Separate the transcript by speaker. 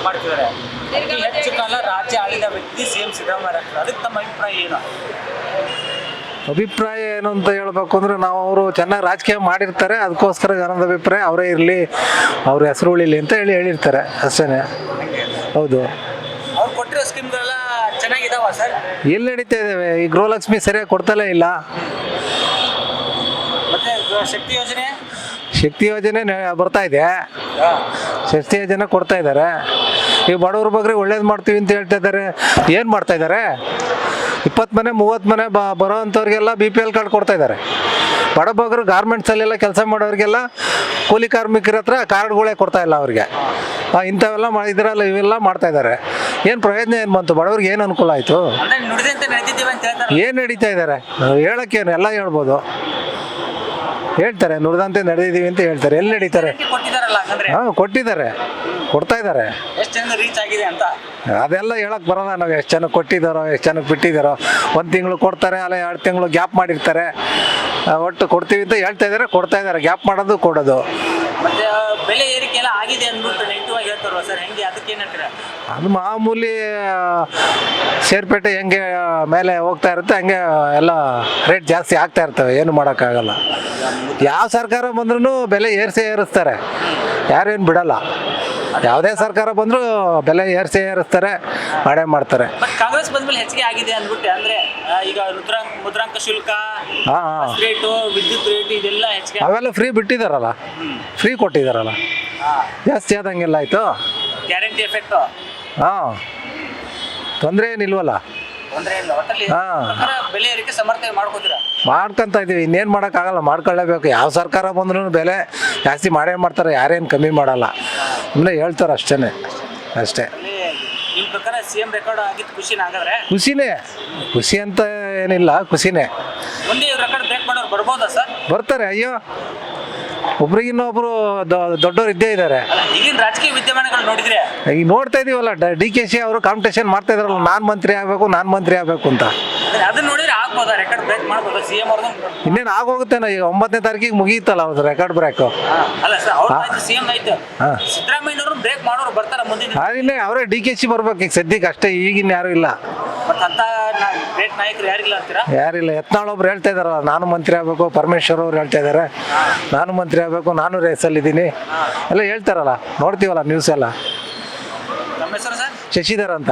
Speaker 1: ಮಾಡ್ತಿದ್ದಾರೆ. ಅತಿ ಹೆಚ್ಚು ಕಾಲ ರಾಜ್ಯ ಆಳಿದ ವ್ಯಕ್ತಿ ಸಿಎಂ ಸಿದ್ದರಾಮಯ್ಯ. ಅದಕ್ಕೆ ತಮ್ಮ ಅಭಿಪ್ರಾಯ ಏನು?
Speaker 2: ಅಭಿಪ್ರಾಯ ಏನು ಅಂತ ಹೇಳ್ಬೇಕು ಅಂದರೆ ನಾವು ಅವರು ಚೆನ್ನಾಗಿ ರಾಜಕೀಯ ಮಾಡಿರ್ತಾರೆ, ಅದಕ್ಕೋಸ್ಕರ ಜನದ ಅಭಿಪ್ರಾಯ ಅವರೇ ಇರಲಿ, ಅವ್ರ ಹೆಸರು ಉಳಿಲಿ ಅಂತ ಹೇಳಿರ್ತಾರೆ ಅಷ್ಟೇ. ಹೌದು.
Speaker 1: ಅವ್ರು ಕೊಟ್ಟಿರೋ ಸ್ಕೀಮ್ಗಳೆಲ್ಲ ಚೆನ್ನಾಗಿದಾವ ಸರ್?
Speaker 2: ಎಲ್ಲಿ ನಡೀತಾ ಇದ್ದಾವೆ? ಈ ಗೃಹಲಕ್ಷ್ಮಿ ಸರಿಯಾಗಿ ಕೊಡ್ತಲೇ ಇಲ್ಲ.
Speaker 1: ಮತ್ತೆ ಶಕ್ತಿ ಯೋಜನೆ
Speaker 2: ಬರ್ತಾ ಇದೆ. ಶಕ್ತಿ ಯೋಜನೆ ಕೊಡ್ತಾ ಇದ್ದಾರೆ. ಈ ಬಡವ್ರ ಬಗ್ಗೆ ಒಳ್ಳೇದು ಮಾಡ್ತೀವಿ ಅಂತ ಹೇಳ್ತಾ ಇದ್ದಾರೆ. ಏನು ಮಾಡ್ತಾ ಇದ್ದಾರೆ? 20 ಮನೆ 30 ಮನೆ ಬರೋ ಅಂಥವ್ರಿಗೆಲ್ಲ BPL ಕಾರ್ಡ್ ಕೊಡ್ತಾ ಇದ್ದಾರೆ. ಬಡಬಗ್ರು ಗಾರ್ಮೆಂಟ್ಸಲ್ಲೆಲ್ಲ ಕೆಲಸ ಮಾಡೋರಿಗೆಲ್ಲ ಕೂಲಿ ಕಾರ್ಮಿಕರ ಹತ್ರ ಕಾರ್ಡ್ಗಳೇ ಕೊಡ್ತಾ ಇಲ್ಲ ಅವ್ರಿಗೆ. ಇಂಥವೆಲ್ಲ ಇದರಲ್ಲಿ ಇವೆಲ್ಲ ಮಾಡ್ತಾ ಇದ್ದಾರೆ. ಏನು ಪ್ರಯೋಜನ ಏನು ಬಂತು? ಬಡವ್ರಿಗೆ ಏನು ಅನುಕೂಲ ಆಯಿತು? ಏನು ನಡೀತಾ ಇದ್ದಾರೆ? ಹೇಳೋಕ್ಕೇನು ಎಲ್ಲ ಹೇಳ್ಬೋದು, ಹೇಳ್ತಾರೆ ನುಡಿದಂತೆ ನಡೆದಿದ್ದೀವಿ ಅಂತ ಹೇಳ್ತಾರೆ. ಎಲ್ಲಿ ನಡೀತಾರೆ? ಕೊಟ್ಟಿದ್ದಾರೆ, ಕೊಡ್ತಾ ಇದ್ದಾರೆ. ಅದೆಲ್ಲ ಹೇಳಕ್ ಬರೋಲ್ಲ. ನಾವು ಎಷ್ಟು ಜನಕ್ಕೆ ಕೊಟ್ಟಿದ್ದಾರೋ, ಎಷ್ಟು ಜನಕ್ಕೆ ಬಿಟ್ಟಿದ್ದಾರೋ. 1 ತಿಂಗಳು ಕೊಡ್ತಾರೆ, ಅಲ್ಲ 2 ತಿಂಗಳು ಗ್ಯಾಪ್ ಮಾಡಿರ್ತಾರೆ. ಒಟ್ಟು ಕೊಡ್ತೀವಿ ಅಂತ ಹೇಳ್ತಾ ಇದ್ದಾರೆ, ಕೊಡ್ತಾ ಇದ್ದಾರೆ. ಗ್ಯಾಪ್ ಮಾಡೋದು ಕೊಡೋದು.
Speaker 1: ಮತ್ತೆ ಬೆಲೆ ಏರಿಕೆ ಎಲ್ಲ ಆಗಿದೆ ಅಂದ್ಬಿಟ್ಟು ನೆಗೆಟಿವ್ ಆಗಿ ಹೇಳ್ತಾರಲ್ಲ ಸರ್, ಹೆಂಗೆ? ಅದಕ್ಕೆ ಏನಂತೀರ?
Speaker 2: ಅದು ಮಾಮೂಲಿ ಶೇರ್ಪೇಟೆ ಹೆಂಗೆ ಮೇಲೆ ಹೋಗ್ತಾ ಇರುತ್ತೆ ಹಂಗೆ ಎಲ್ಲ ರೇಟ್ ಜಾಸ್ತಿ ಆಗ್ತಾ ಇರ್ತವೆ. ಏನು ಮಾಡೋಕ್ಕಾಗಲ್ಲ. ಯಾವ ಸರ್ಕಾರ ಬಂದ್ರೂ ಬೆಲೆ ಏರಿಸ್ತಾರೆ, ಯಾರೇನು ಬಿಡಲ್ಲ. ಯಾವುದೇ ಸರ್ಕಾರ ಬಂದರೂ ಬೆಲೆ ಏರಿಸ್ತಾರೆ, ಮಾಡೇ ಮಾಡ್ತಾರೆ.
Speaker 1: ಕಾಂಗ್ರೆಸ್ ಬಂದ್ಮೇಲೆ ಹೆಚ್ಚಿಗೆ ಆಗಿದೆ ಅಂದ್ಬಿಟ್ಟು, ಅಂದ್ರೆ ಈಗ ಮುದ್ರಾಂಕ ಶುಲ್ಕ, ರೇಟು, ವಿದ್ಯುತ್ ರೇಟ್ ಇದೆಲ್ಲ ಹೆಚ್ಚಿಗೆ.
Speaker 2: ಅವೆಲ್ಲ ಫ್ರೀ ಬಿಟ್ಟಿದಾರಲ್ಲ, ಫ್ರೀ ಕೊಟ್ಟಿದಾರಲ್ಲ, ಜಾಸ್ತಿ ಆದಂಗೆಲ್ಲ ಆಯಿತು.
Speaker 1: Guarantee effect.
Speaker 2: ತೊಂದರೆ ಏನಿಲ್ವಲ್ಲ.
Speaker 1: ಬೆಲೆ ಏರಿಕೆ ಸಮರ್ಥನೆ ಮಾಡ್ಕೋತೀರಾ?
Speaker 2: ಮಾಡ್ಕೊಂತ ಇದೀವಿ. ಇನ್ನೇನು ಮಾಡೋಕ್ಕಾಗಲ್ಲ, ಮಾಡ್ಕೊಳ್ಳೇಬೇಕು. ಯಾವ ಸರ್ಕಾರ ಬಂದ್ರೂ ಬೆಲೆ ಜಾಸ್ತಿ ಮಾಡೇ ಮಾಡ್ತಾರೆ, ಯಾರೇನು ಕಮ್ಮಿ ಮಾಡಲ್ಲ. ಸುಮ್ಮನೆ ಹೇಳ್ತಾರೆ ಅಷ್ಟೇ.
Speaker 1: ನಿಮ್ಮ ಪ್ರಕಾರ ಸಿಎಂ ರೆಕಾರ್ಡ್ ಆಗಿದ್ದು ಖುಷಿನ? ಹಾಗಾದ್ರೆ
Speaker 2: ಖುಷಿ ಅಂತ ಏನಿಲ್ಲ, ಖುಷಿನೇ.
Speaker 1: ಒಂದೇ ರೆಕಾರ್ಡ್ ಬ್ರೇಕ್ ಮಾಡೋರು ಬರ್ಬೋದಾ ಸರ್?
Speaker 2: ಬರ್ತಾರೆ. ಅಯ್ಯೋ, ಒಬ್ರಿಗಿನ್ನೊಬ್ರು ದೊಡ್ಡವ್ರು ಇದ್ದೇ ಇದ್ದಾರೆ.
Speaker 1: ಈಗಿನ ರಾಜಕೀಯ ವಿದ್ಯಮಾನಗಳು ನೋಡಿದ್ರೆ
Speaker 2: ಈಗ ನೋಡ್ತಾ ಇದೀವಲ್ಲ, DKC ಅವರು ಕಾಂಪಿಟೇಷನ್ ಮಾಡ್ತಾ ಇದಾರಲ್ಲ, ನಾನು ಮಂತ್ರಿ ಆಗಬೇಕು ಅಂತ.
Speaker 1: ಅದನ್ನ ನೋಡಿದ್ರೆ ಆಗ್ಬೋದಾ? ರೆಕಾರ್ಡ್ ಬ್ರೇಕ್ ಮಾಡ್ಬೋದಾ ಸಿಎಂ ಅವ್ರದ್ದು?
Speaker 2: ಇನ್ನೇನು ಆಗೋಗುತ್ತೇನೋ. ಈಗ 9ನೇ ತಾರೀಕಿಗೆ ಮುಗಿಯುತ್ತಲ್ಲ ಅವ್ರದ್ದು ರೆಕಾರ್ಡ್ ಬ್ರೇಕ್.
Speaker 1: ಅಲ್ಲ ಸರ್, ಅವ್ರು ಸಿಎಂ ಆಯ್ತು, ಸಿದ್ದರಾಮಯ್ಯನವರು ಬ್ರೇಕ್ ಮಾಡೋರು ಬರ್ತಾರ ಮುಂದಿನ.
Speaker 2: ಇನ್ನೇ ಅವರೇ DKC ಬರ್ಬೇಕು ಈಗ ಸದ್ಯಕ್ಕೆ ಅಷ್ಟೇ. ಈಗಿನ ಯಾರು ಇಲ್ಲ,
Speaker 1: ಅಂತ ಗ್ರೇಟ್ ನಾಯಕರು ಯಾರಿಲ್ಲ ಅಂತೀರಾ?
Speaker 2: ಯಾರಿಲ್ಲ. ಯತ್ನಾಳ್ ಒಬ್ರು ಹೇಳ್ತಾ ಇದಾರಲ್ಲ, ನಾನು ಮಂತ್ರಿ ಆಗಬೇಕು. ಪರಮೇಶ್ವರ್ ಅವ್ರು ಹೇಳ್ತಾ ಇದಾರೆ, ನಾನು ಮಂತ್ರಿ ಆಗಬೇಕು, ನಾನು ರೇಸಲ್ಲಿದ್ದೀನಿ ಎಲ್ಲ ಹೇಳ್ತಾರಲ್ಲ, ನೋಡ್ತೀವಲ್ಲ ನ್ಯೂಸ್ ಎಲ್ಲ.
Speaker 1: ನಮ್ಮ ಹೆಸರು ಸರ್
Speaker 2: ಶಶಿಧರ್ ಅಂತ.